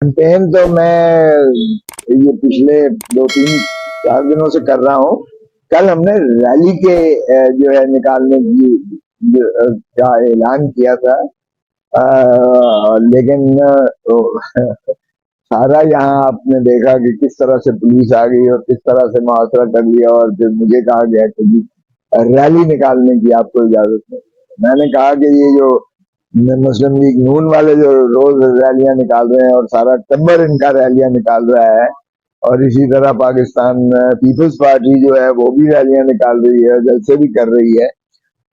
Campaign तो मैं ये पिछले 2-3-4 दिनों से कर रहा हूँ। कल हमने रैली के जो है निकालने की का ऐलान किया था। लेकिन सारा यहाँ आपने देखा कि किस तरह से पुलिस आ गई और किस तरह से मुआसरा कर लिया, और फिर मुझे कहा गया कि जी रैली निकालने की आपको इजाजत नहीं। मैंने कहा कि ये जो मुस्लिम लीग नून वाले जो रोज रैलियां निकाल रहे हैं और सारा टब्बर इनका रैलियां निकाल रहा है, और इसी तरह पाकिस्तान पीपल्स पार्टी जो है वो भी रैलियां निकाल रही है, जलसे भी कर रही है,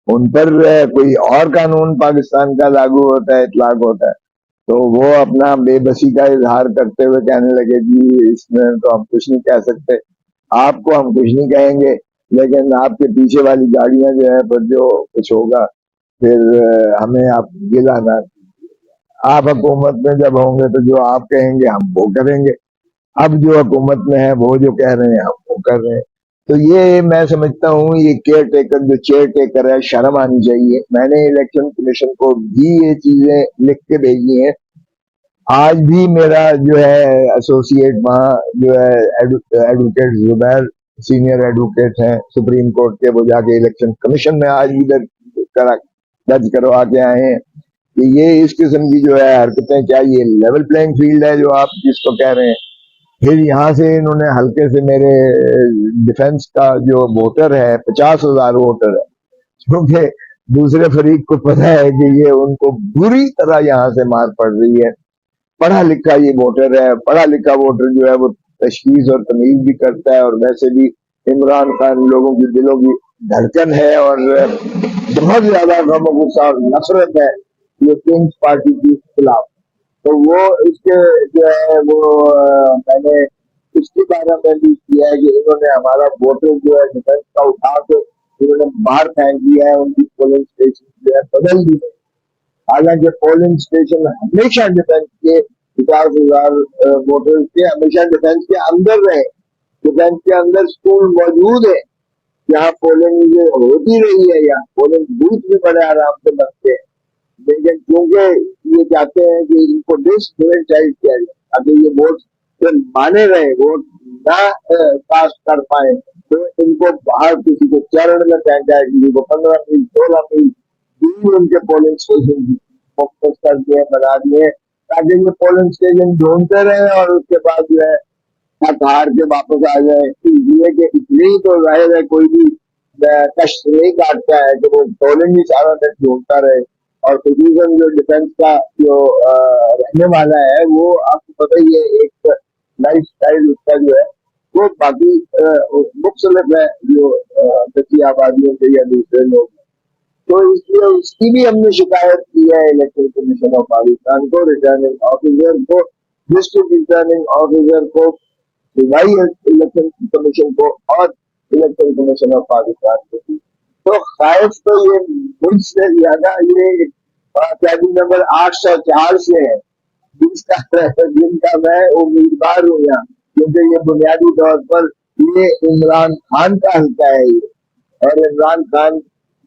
उन पर कोई और कानून पाकिस्तान का लागू होता है, इतलाक होता है, तो वो अपना बेबसी का इजहार करते हुए कहने लगे जी इसमें तो हम कुछ नहीं कह सकते, आपको हम कुछ नहीं कहेंगे, लेकिन आपके पीछे वाली गाड़ियां जो है पर जो कुछ होगा फिर हमें आप गिला ना, आप हुकूमत में जब होंगे तो जो आप कहेंगे हम वो करेंगे। अब जो हुकूमत में है वो जो कह रहे हैं हम वो कर रहे हैं। तो ये मैं समझता हूँ ये केयर टेकर जो चेयर टेकर है, शर्म आनी चाहिए। मैंने इलेक्शन कमीशन को भी ये चीजें लिख के भेजी हैं। आज भी मेरा जो है एसोसिएट वहाँ जो है एडवोकेट जुबैर सीनियर एडवोकेट हैं सुप्रीम कोर्ट के, वो जाके इलेक्शन कमीशन में आज भी दर्ज करवा के आए हैं कि ये इस किस्म की जो है हरकतें, क्या ये लेवल प्लेइंग फील्ड है जो आप जिसको कह रहे हैं। फिर यहाँ से इन्होंने हल्के से मेरे डिफेंस का जो वोटर है 50,000 वोटर है, क्योंकि दूसरे फरीक को पता है कि ये उनको बुरी तरह यहाँ से मार पड़ रही है। पढ़ा लिखा ये वोटर है, पढ़ा लिखा वोटर जो है वो तशखीस और तमीज भी करता है, और वैसे भी इमरान खान लोगों की दिलों की धड़कन है, और बहुत ज्यादा गम गुस्सा और नफरत है ये किंग्स पार्टी के खिलाफ। तो वो इसके जो है वो मैंने इसके बारे में भी किया है कि इन्होंने हमारा वोटर जो है डिफेंस का उठा के इन्होंने बाहर फेंक दिया है, उनकी पोलिंग स्टेशन जो है बदल दी है। हालांकि पोलिंग स्टेशन हमेशा डिफेंस के 50,000 वोटर्स के हमेशा डिफेंस के अंदर रहे, डिफेंस के अंदर स्कूल मौजूद है, यहाँ पोलिंग जो होती रही है, यहाँ पोलिंग बूथ भी बड़े आराम से बनते हैं। लेकिन क्योंकि ये चाहते हैं कि इनको डिसक्रेडिटाइज किया जाए ताकि ये वोट से माने रहे, वोट ना कास्ट कर पाए, तो इनको बाहर किसी को चरण में फेंका है, किसी को 15 मील 16 मील दूर उनके पोलिंग स्टेशन फोकस कर दिए, बना दिए, ताकि ये पोलिंग स्टेशन ढूंढते रहे और उसके बाद जो है थक हार के वापस आ जाए। इसलिए कि इतनी तो जाहिर है कोई भी कष्ट नहीं काटता है कि वो पोलिंग ही सारा दिन ढूंढता रहे। और खसूसन जो डिफेंस का जो रहने वाला है वो आपको पता ही है, एक लाइफ स्टाइल उसका जो है वो बाकी मुख्तलिफ है जो कच्ची आबादियों के या दूसरे लोग। तो इसलिए उसकी भी हमने शिकायत की है इलेक्शन कमीशन ऑफ पाकिस्तान को, रिटर्निंग ऑफिसर को, डिस्ट्रिक्ट रिटर्निंग ऑफिसर को, सूबाई इलेक्शन कमीशन को, और इलेक्शन कमीशन ऑफ पाकिस्तान को। तो शायद तो ये मुझसे ज्यादा ये कैदी नंबर 804 से है जिनका मैं उम्मीदवार हूँ यहाँ, क्योंकि ये बुनियादी तौर पर ये इमरान खान का हल्का है ये, और इमरान खान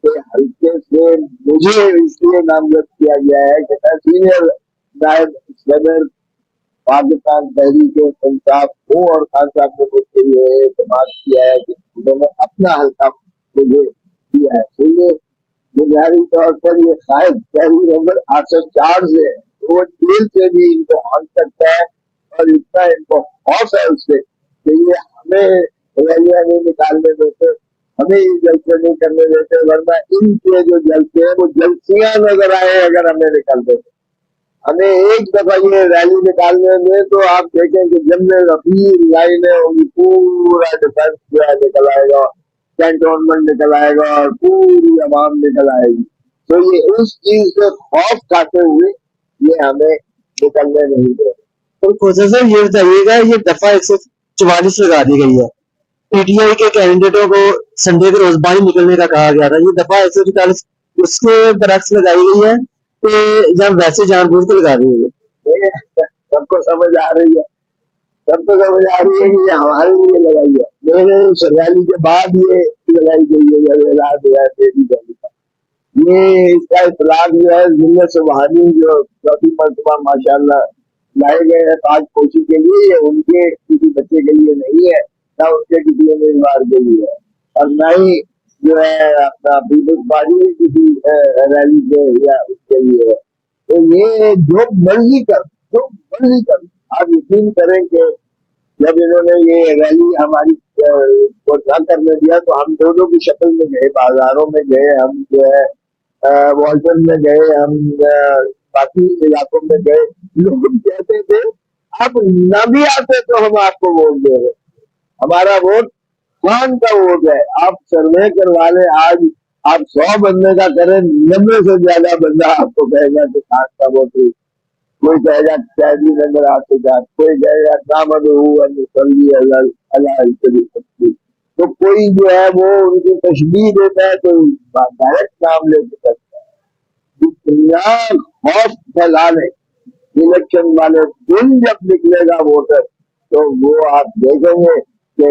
के हल्के से मुझे इसलिए नामजद किया गया है कि मैं सीनियर नायब सदर पाकिस्तान तहरीक इंसाफ हूँ, और खान साहब ने मुझसे ये एतमाद किया है कि उन्होंने अपना हल्का मुझे दिया है। तो ये बुनियादी तौर पर ये शायद पहली नंबर 804 से है, तो वो जेल से भी इनको हल सकता है, और इतना इनको खौफ है उससे कि ये हमें रैलियां नहीं निकालने देते, हमें ये जलसे नहीं करने देते, वरना इनके जो जलसे हैं वो जलसियां नजर आए अगर हमें निकल देते। हमें एक दफा ये रैली निकालने में तो आप देखें कि जमने लंबी लाइनें होंगी, पूरा डिफेंस जो है निकल आएगा, कैंटोनमेंट निकल आएगा, और पूरी आवाम निकल आएगी। तो ये उस चीज से खौफ खाते हुए ये हमें निकलने नहीं दे। तो खोजा सर ये बताइएगा, ये दफा 144 लगा दी गई है, पीटीआई के कैंडिडेटों को संडे के रोज बाहर निकलने का कहा गया था, ये दफा 144 उसके बरक्स लगाई गई है कि या वैसे जानबूझ के लगा दी गई है? सबको समझ आ रही है, सबको समझ आ रही है कि ये हमारे लिए लगाई है। मेरे उस रैली के बाद ये लगाई गई है, जब रात जो है तेरी गली का ये इसका इतलाक जो है जिले सुबहानी जो चौथी मरतबा माशाल्लाह लाए गए हैं ताजपोशी के लिए, ये उनके किसी बच्चे के लिए नहीं है, ना उनके किसी उम्मीदवार के लिए है, और ना ही जो है अपना पीपल्स पार्टी किसी रैली के या उसके लिए है। तो ये जो मर्जी कर, आप यकीन करें कि जब इन्होंने ये रैली हमारी को न करने दिया तो हम दोनों की शक्ल में गए, बाजारों में गए, हम जो है वॉल्टन में गए, हम बाकी इलाकों में गए। लोग कहते थे आप न भी आते तो हम आपको वोट दे रहे, हमारा वोट खान का वोट है, आप सर्वे करवा लें। आज आप 100 बंदे का करें, 90 से ज्यादा बंदा आपको कहेगा कि खान का वोट है। कोई कहेगा कैदी नजर आते जात, कोई कहेगा दामद तो कोई जो है वो उनकी तशबीह देता है, कोई डायरेक्ट नाम लेके करता है। इतना खौफ फैलाने इलेक्शन वाले दिन जब निकलेगा वोटर, तो वो आप देखेंगे कि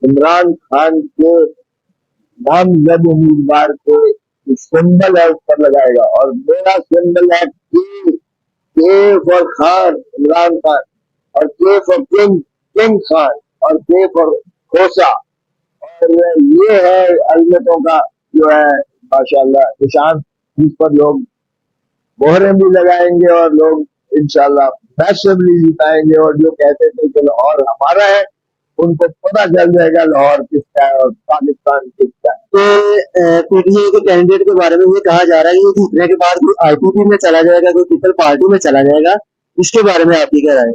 इमरान खान के नामजद उम्मीदवार के सिंबल है उस पर लगाएगा, और मेरा सिंबल है के फॉर खान, इमरान खान, और के फॉर किंग खान, और के फॉर खोसा। और ये है अलमतों का जो है माशाल्लाह निशान, जिस पर लोग मोहरें भी लगाएंगे और लोग इंशाल्लाह मैसिवली जिताएंगे। और जो कहते थे कि लाहौर हमारा है, उनको पता चल जाएगा लाहौर किसका है और पाकिस्तान किसका है। तो पीटीआई के कैंडिडेट के बारे में ये कहा जा रहा है कि ये जीतने के बाद कोई आईपीपी में चला जाएगा, कोई पीपल पार्टी में चला जाएगा, इसके बारे में आपकी क्या राय है?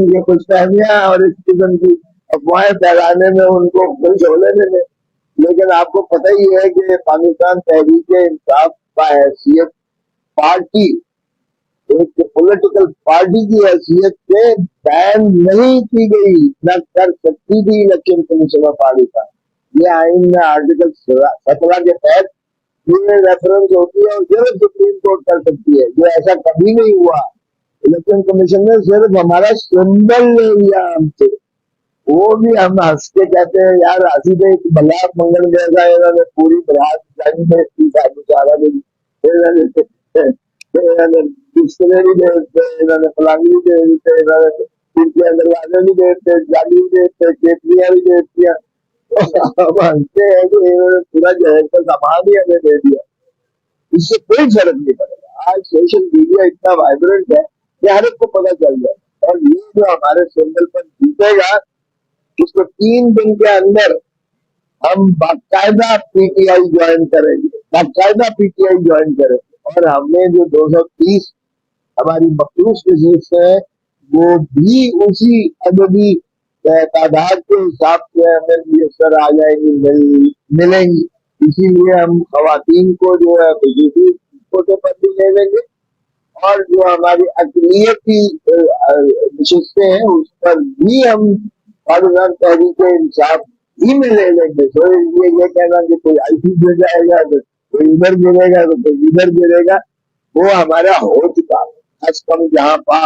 ये कुछ फहमियां और इस किस्म की अफवाहें फैलाने में उनको खुश हो लेने में, लेकिन आपको पता ही है कि पाकिस्तान तहरीक इंसाफ का हैसियत पार्टी, एक पॉलिटिकल पार्टी की हैसियत से बैन नहीं की गई, न कर सकती थी इलेक्शन कमीशन ऑफ पाकिस्तान। ये आइन में आर्टिकल 17 के तहत ये रेफरेंस होती है और सिर्फ सुप्रीम कोर्ट कर सकती है, जो ऐसा कभी नहीं हुआ। इलेक्शन कमीशन ने सिर्फ हमारा सिंबल ले लिया हमसे, वो भी हम हंस के कहते हैं यार हंसी थे भला मंगल जैसा इन्होंने पूरी बरात सारा दिन बिस्तरे भी दे देते, इन्होंने पलंग भी दे देते, इन्होंने खिड़कियां दरवाजे भी दे देते, जाली भी दे देते, केतलियां भी दे दिया। हम हंसते हैं कि इन्होंने पूरा जहर का सामान ही हमें दे दिया। इससे कोई फर्क नहीं पड़ेगा। आज सोशल मीडिया इतना वाइब्रेंट है कि हर एक को पता चल जाए, और ये जो हमारे सिंबल पर जीतेगा उसको 3 दिन के अंदर हम बाकायदा पीटीआई ज्वाइन करेंगे, बाकायदा पीटीआई ज्वाइन करेंगे। और हमने जो 230 हमारी मखलूस नशीस है, वो भी उसी अददी तादाद के हिसाब से हमें मुयसर आ जाएंगी, मिलेंगी। इसीलिए हम खवातीन को जो है खसूसी कोटे पर भी ले लेंगे, और जो हमारी अकलियती नशिस्तें हैं उस पर भी हम पाकिस्तान तहरीक इंसाफ ही में ले लेंगे। तो ये कहना कि कोई आईसी गिर जाएगा, तो कोई इधर गिरेगा, तो कोई इधर गिरेगा, वो हमारा हो चुका है। कम जहाँ पा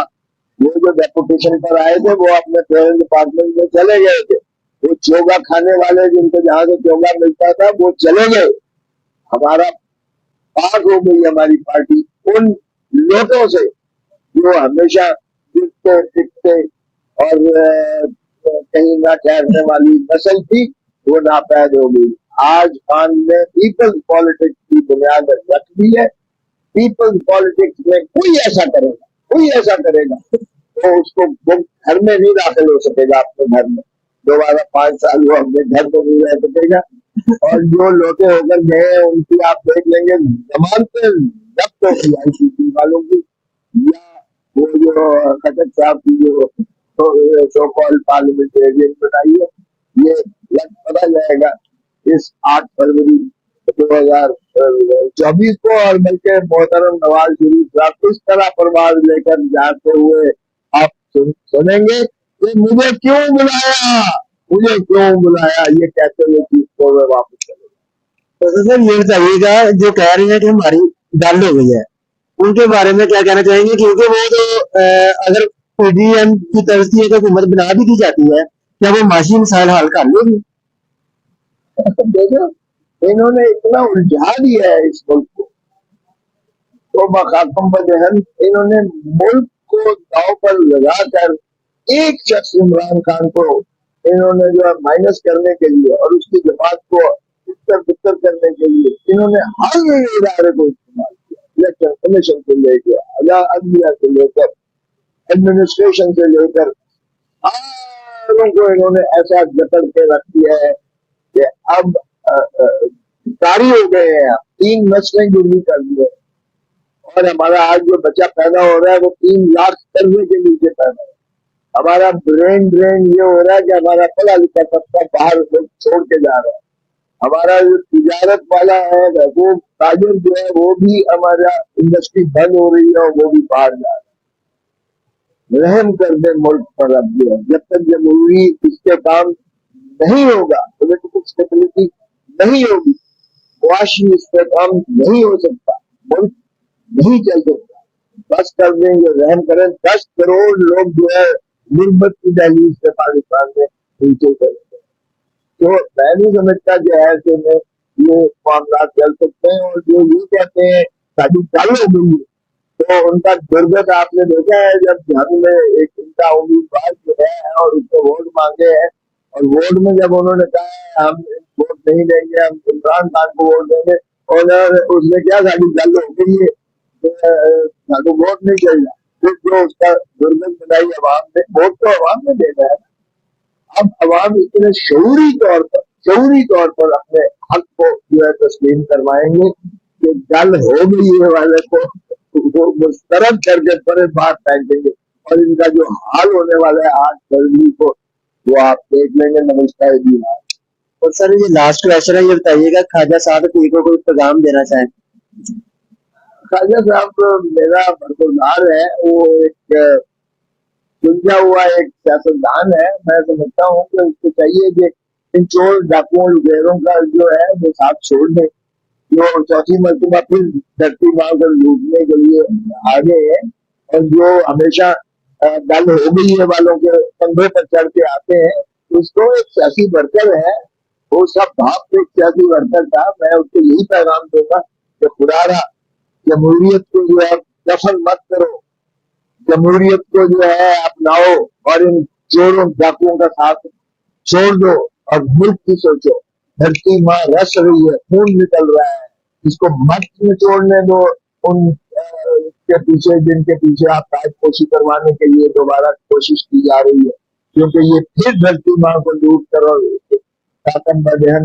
वो जो डेपुटेशन पर आए थे वो अपने पेरेंट डिपार्टमेंट में चले गए थे, वो चोगा खाने वाले जिनको जहां से चोगा मिलता था वो चले गए। हमारा पास हो गई हमारी पार्टी उन लोगों से जो हमेशा गिरते टिकते और कहीं ना ठहरने वाली नस्ल थी, वो नापैद हो गई। आज खान ने पीपल्स पॉलिटिक्स की बुनियाद रख दी है। पीपल्स पॉलिटिक्स में कोई ऐसा करेगा तो उसको वो घर में नहीं दाखिल हो सकेगा, अपने घर में दोबारा 5 साल वो अपने घर में नहीं रह सकेगा। और जो लोटे होकर गए उनकी आप देख लेंगे जमानतें जब्त होती आईसीसी वालों की, या वो जो खटक साहब की जो सो कॉल्ड पार्लियामेंटेरियन बनाई है, ये पता जाएगा इस 8 फरवरी 2024 को। और बल्कि मोहतरम नवाज शरीफ साहब किस तरह परवाज लेकर जाते हुए आप सुनेंगे कि मुझे क्यों बुलाया, ये कहते हुए चीज को मैं वापस चलेगा। तो सर ये बताइएगा, जो कह रहे हैं कि हमारी डल हो गई है, उनके बारे में क्या कहना चाहेंगे? क्योंकि वो तो अगर पीडीएम की तरफ से एक हुकूमत बना भी की जाती है, क्या वो माशी मिसाइल हल कर लेगी? देखो इन्होंने इतना उलझा दिया है इस मुल्क को, तो मखाकम बदहन इन्होंने मुल्क को दांव पर लगाकर एक शख्स इमरान खान को इन्होंने जो है माइनस करने के लिए और उसकी जमात को उत्तर पुत्तर करने के लिए इन्होंने हर इदारे को इस्तेमाल किया। इलेक्शन कमीशन से लेकर अदलिया से लेकर एडमिनिस्ट्रेशन से लेकर सारों को इन्होंने ऐसा जकड़ के रख दिया है कि अब कारी हो गए हैं। 3 नस्लें गिरवी कर दी है और हमारा आज जो बच्चा पैदा हो रहा है वो 3 लाख कर्जे के नीचे पैदा है। हमारा ब्रेन ड्रेन ये हो रहा है कि हमारा पढ़ा लिखा तबका बाहर छोड़ के जा रहा है। हमारा जो तिजारत वाला है वो ताजर जो है वो भी हमारा इंडस्ट्री बंद हो रही है और वो भी बाहर जा रहा है। रहम कर दे मुल्क पर अब जो है, जब तक जमहूरी इसके काम नहीं होगा, पोलिटिकल स्टेबिलिटी नहीं होगी, मुआशी इस्तेकाम नहीं हो सकता, मुल्क नहीं चल सकता। बस कर देंगे, रहम करें। 10 करोड़ लोग जो है गुर्बत की दहलीज से पाकिस्तान में नीचे करेंगे। तो मैं नहीं समझता कि ऐसे में ये मामला चल सकते हैं। और जो ये कहते हैं शादी चालू हो गई है, तो उनका दुर्गत आपने देखा है जब झाड़ू में एक उनका उम्मीदवार जो है और उसको वोट मांगे हैं और वोट में जब उन्होंने कहा है हम वोट नहीं देंगे, हम इमरान खान को वोट देंगे, और उसने क्या शादी चालू हो गई है, झाड़ू वोट नहीं चाहिए। फिर जो उसका दुर्गत बनाई अवाम ने, वोट तो अवाम ने देना है। अब अवाम इतने शऊरी तौर पर अपने हक को जो है तस्लीम करवाएंगे कि जल हो गई है वाले को वो मुस्तरद करके पर बात फेंकेंगे। और इनका जो हाल होने वाला है 8 फरवरी को वो आप देख लेंगे। नमस्कार जी। और सर ये लास्ट क्वेश्चन है, ये बताइएगा ख्वाजा साहब को कोई पैगाम देना चाहें? ख्वाजा साहब मेरा बरकरार है, वो एक सुलझा हुआ एक सियासतदान है। मैं समझता हूँ कि उसको चाहिए कि इन चोर डाकुओं लुटेरों का जो है वो साथ छोड़ दे, जो चौथी मरतबा फिर धरती माँ को लूटने के लिए आगे है और जो हमेशा दल हो गई है वालों के कंधे पर चढ़ के आते हैं। उसको एक सियासी वर्कर है, वो सब बाप एक सियासी वर्कर था। मैं उसको यही पैगाम दूंगा कि खुदारा जमहूरियत को जो है दफन मत करो, जमहूरियत को जो है अपनाओ और इन चोरों डाकुओं का साथ छोड़ दो और मुल्क की सोचो। धरती माँ रस रही है, खून निकल रहा है, इसको मत छोड़ने दो उन के पीछे जिनके पीछे आप ताजपोशी करवाने के लिए दोबारा कोशिश की जा रही है, क्योंकि ये फिर धरती माँ को लूट कर और ताकम बहन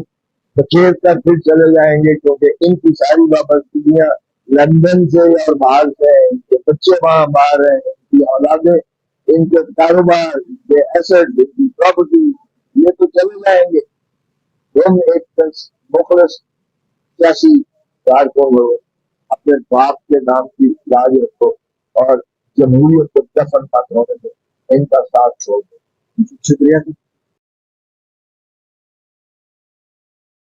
बखेर कर फिर चले जाएंगे। क्योंकि इनकी सारी वापसियां लंदन से और बाहर से, इनके बच्चे वहां बाहर है, इनकी औलादे, इनके कारोबार, इनके एसेट, इनकी प्रॉपर्टी, ये तो चले जाएंगे। हम एक मुखलस सियासी कारकुन हो, अपने बाप के नाम की लाज रखो और जमहूरियत को दफन मत होने दो, इनका साथ छोड़ दो। शुक्रिया।